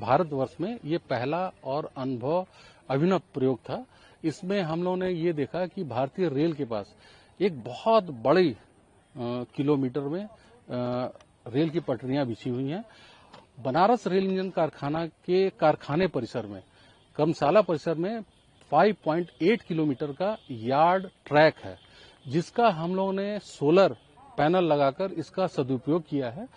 भारतवर्ष में ये पहला और अभिनव प्रयोग था। इसमें हम लोगों ने ये देखा कि भारतीय रेल के पास एक बहुत बड़ी किलोमीटर में रेल की पटरियां बिछी हुई हैं। बनारस रेल इंजन कारखाना के कारखाने परिसर में, कर्मशाला परिसर में 5.8 किलोमीटर का यार्ड ट्रैक है, जिसका हम लोगों ने सोलर पैनल लगाकर इसका सदुपयोग किया है।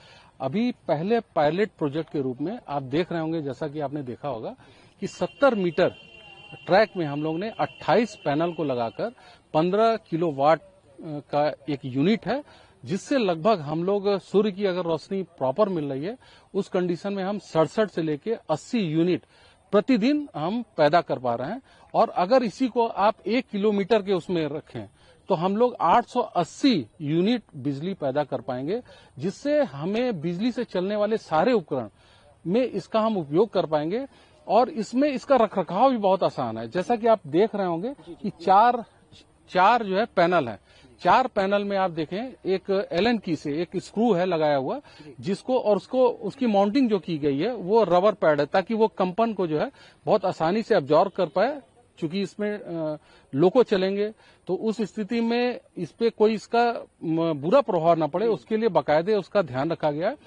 अभी पहले पायलट प्रोजेक्ट के रूप में आप देख रहे होंगे, जैसा कि आपने देखा होगा कि 70 मीटर ट्रैक में हम लोग ने 28 पैनल को लगाकर 15 किलोवाट का एक यूनिट है, जिससे लगभग हम लोग सूर्य की अगर रोशनी प्रॉपर मिल रही है उस कंडीशन में हम 67 से लेके 80 यूनिट प्रतिदिन हम पैदा कर पा रहे हैं। और अगर इसी को आप 1 किलोमीटर के उसमें रखें तो हम लोग 880 यूनिट बिजली पैदा कर पाएंगे, जिससे हमें बिजली से चलने वाले सारे उपकरण में इसका हम उपयोग कर पाएंगे। और इसमें इसका रखरखाव भी बहुत आसान है। जैसा कि आप देख रहे होंगे कि चार जो है पैनल है। 4 पैनल में आप देखें, एक एलन की से एक स्क्रू है लगाया हुआ, जिसको और उसकी माउंटिंग जो की गई है वो रबर पैड है, ताकि वो कंपन को जो है बहुत आसानी से अब्जॉर्ब कर पाए। चूंकि इसमें लोको चलेंगे तो उस स्थिति में इस पे कोई इसका बुरा प्रभाव न पड़े, उसके लिए बाकायदे उसका ध्यान रखा गया है।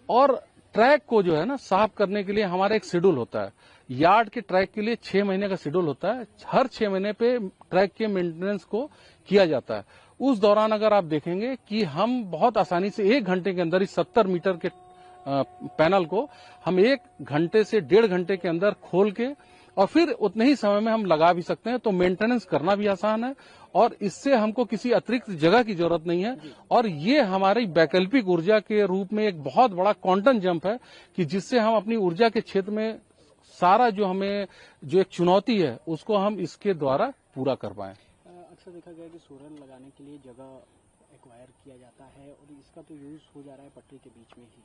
और ट्रैक को जो है ना साफ करने के लिए हमारा एक शेड्यूल होता है। यार्ड के ट्रैक के लिए 6 महीने का शेड्यूल होता है। हर 6 महीने पे ट्रैक के मेंटेनेंस को किया जाता है। उस दौरान अगर आप देखेंगे कि हम बहुत आसानी से 1 घंटे के अंदर इस 70 मीटर के पैनल को हम 1 घंटे से 1.5 घंटे के अंदर खोल के और फिर उतने ही समय में हम लगा भी सकते हैं। तो मेंटेनेंस करना भी आसान है और इससे हमको किसी अतिरिक्त जगह की जरूरत नहीं है। और ये हमारी वैकल्पिक ऊर्जा के रूप में एक बहुत बड़ा क्वांटम जंप है कि जिससे हम अपनी ऊर्जा के क्षेत्र में सारा जो हमें जो एक चुनौती है उसको हम इसके द्वारा पूरा कर पाए। अक्सर देखा गया कि सोलर लगाने के लिए जगह एक्वायर किया जाता है और इसका तो यूज हो जा रहा है पटरी के बीच में ही।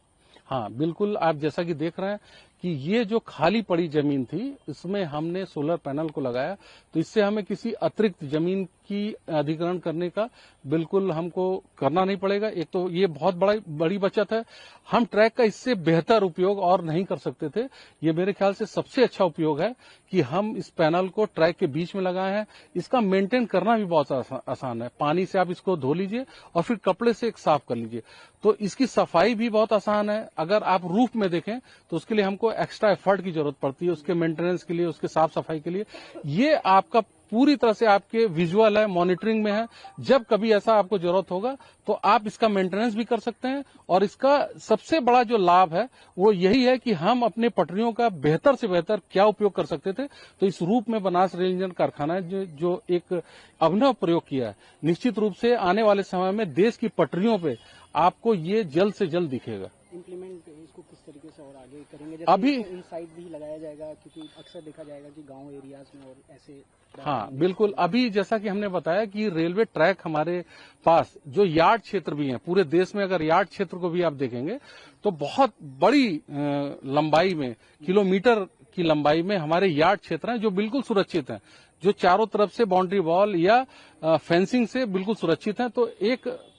हाँ बिल्कुल, आप जैसा कि देख रहे हैं कि ये जो खाली पड़ी जमीन थी इसमें हमने सोलर पैनल को लगाया, तो इससे हमें किसी अतिरिक्त जमीन की अधिग्रहण करने का बिल्कुल हमको करना नहीं पड़ेगा। एक तो ये बहुत बड़ी बचत है। हम ट्रैक का इससे बेहतर उपयोग और नहीं कर सकते थे। ये मेरे ख्याल से सबसे अच्छा उपयोग है कि हम इस पैनल को ट्रैक के बीच में लगाए हैं। इसका मेंटेन करना भी बहुत आसान है। पानी से आप इसको धो लीजिए और फिर कपड़े से एक साफ कर लीजिए, तो इसकी सफाई भी बहुत आसान है। अगर आप रूफ में देखें तो उसके लिए हमको एक्स्ट्रा एफर्ट की जरूरत पड़ती है, उसके मेंटेनेंस के लिए, उसके साफ सफाई के लिए। ये आपका पूरी तरह से आपके विजुअल है, मॉनिटरिंग में है। जब कभी ऐसा आपको जरूरत होगा तो आप इसका मेंटेनेंस भी कर सकते हैं। और इसका सबसे बड़ा जो लाभ है वो यही है कि हम अपने पटरियों का बेहतर से बेहतर क्या उपयोग कर सकते थे, तो इस रूप में बनारस रेल इंजन कारखाना जो एक अभिनव प्रयोग किया है, निश्चित रूप से आने वाले समय में देश की पटरियों पे आपको ये जल्द से जल्द दिखेगा। इम्प्लीमेंट इसको किस तरीके से और आगे करेंगे? अभी इनसाइड भी लगाया जाएगा, क्योंकि अक्सर देखा जाएगा कि गांव एरियाज में और ऐसे। हाँ बिल्कुल, अभी जैसा कि हमने बताया कि रेलवे ट्रैक हमारे पास जो यार्ड क्षेत्र भी है, पूरे देश में अगर यार्ड क्षेत्र को भी आप देखेंगे तो बहुत बड़ी लंबाई में, किलोमीटर की लंबाई में हमारे यार्ड क्षेत्र हैं जो बिल्कुल सुरक्षित हैं, जो चारों तरफ से बाउंड्री वॉल या फेंसिंग से बिल्कुल सुरक्षित हैं।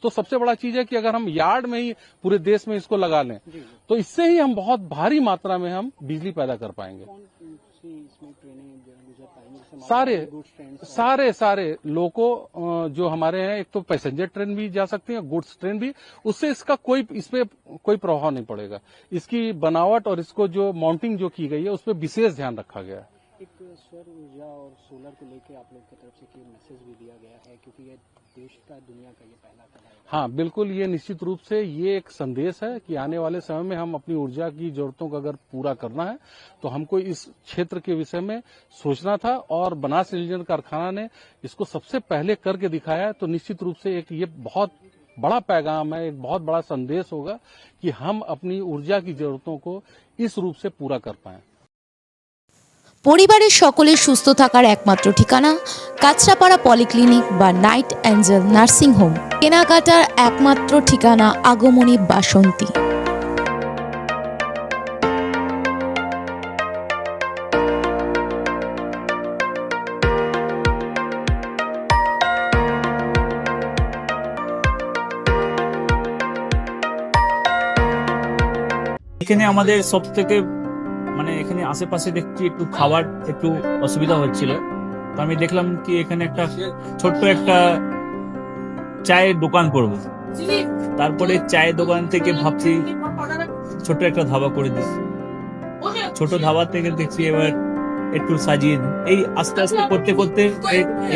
तो सबसे बड़ा चीज है कि अगर हम यार्ड में ही पूरे देश में इसको लगा लें तो इससे ही हम बहुत भारी मात्रा में हम बिजली पैदा कर पाएंगे। इसमें ट्रेनें गुजर पाएंगे सारे लोको जो हमारे हैं, एक तो पैसेंजर ट्रेन भी जा सकती है, गुड्स ट्रेन भी, उससे इसका इसपे कोई प्रभाव नहीं पड़ेगा। इसकी बनावट और इसको जो माउंटिंग जो की गई है उस पर विशेष ध्यान रखा गया है। एक सौर ऊर्जा और सोलर को लेकर आप लोग की तरफ से एक मैसेज भी दिया गया है, क्योंकि ये देश का, दुनिया का ये पहला कदम है। हाँ बिल्कुल, ये निश्चित रूप से ये एक संदेश है कि आने वाले समय में हम अपनी ऊर्जा की जरूरतों को अगर पूरा करना है तो हमको इस क्षेत्र के विषय में सोचना था, और बनारस रेल इंजन कारखाना ने इसको सबसे पहले करके दिखाया है। तो निश्चित रूप से एक ये बहुत बड़ा पैगाम है, एक बहुत बड़ा संदेश होगा कि हम अपनी ऊर्जा की जरूरतों को इस रूप से पूरा कर पाए। পরিবারের সকলের সুস্থ থাকার একমাত্র ঠিকানা কাছড়াপাড়া পলিক্লিনিক বা নাইট অ্যাঞ্জেল নার্সিং হোম। কেনাকাটার একমাত্র ঠিকানা আগমনী বাসন্তী। এখানে আমাদের সব থেকে মানে এখানে আশেপাশে দেখছি একটু খাবার একটু অসুবিধা হচ্ছিল, তো আমি দেখলাম কি এখানে একটা ছোট্ট একটা চায়ের দোকান করব। তারপরে চায়ের দোকান থেকে ভাবছি ছোট একটা ধাবা করে দিই। ছোট ধাবা থেকে দেখছি এবার একটু সাজিয়ে দিই। এই আস্তে আস্তে করতে করতে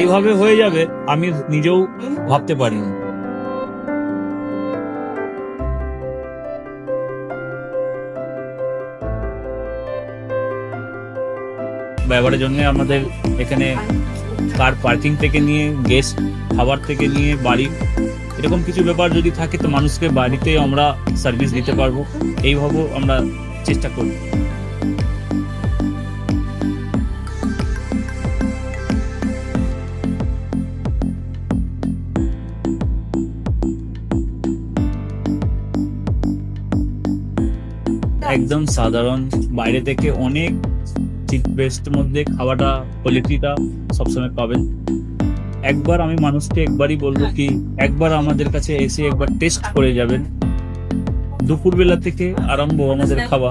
এইভাবে হয়ে যাবে আমি নিজেও ভাবতে পারিনি। ব্যবহারের জন্য আমাদের এখানে কার পার্কিং থেকে নিয়ে গেস্ট খাবার থেকে নিয়ে বাড়ি এরকম কিছু ব্যাপার যদি থাকে তো মানুষকে বাড়িতে আমরা সার্ভিস দিতে পারবো, এইভাবেও আমরা চেষ্টা করব। একদম সাধারণ, বাইরে থেকে অনেক চিপ বেস্ট মধ্যে খাওয়াটা কোয়ালিটিটা সবসময় পাবেন। একবার আমি মানুষকে একবারই বলবো কি একবার আমাদের কাছে এসে একবার টেস্ট করে যাবেন। দুপুরবেলা থেকে আরম্ভ আমাদের খাওয়া,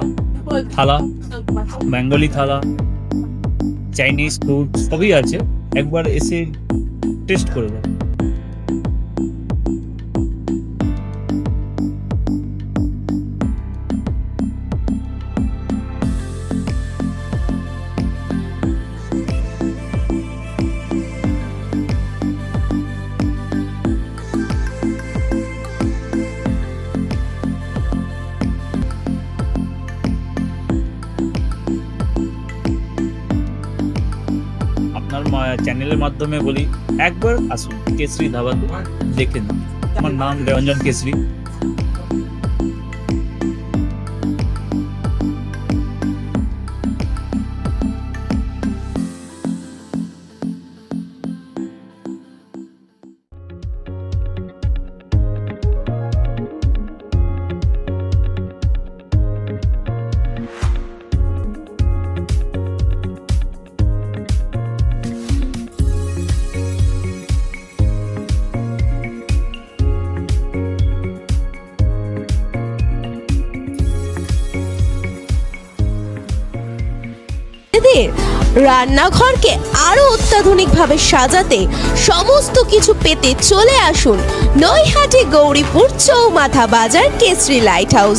থালা, বেঙ্গলি থালা, চাইনিজ ফুড সবই আছে, একবার এসে টেস্ট করে যাবেন। আপনার চ্যানেলের মাধ্যমে বলি একবার আসুন কেশরী ধাবাতে দেখে নিন। আমার নাম রঞ্জন কেশরী। এদের রান্নাঘরকে আরো অত্যাধুনিকভাবে সাজাতে সমস্ত কিছু পেতে চলে আসুন নৈহাটি গৌরীপুর চৌমাথা বাজার কেশরী লাইট হাউস।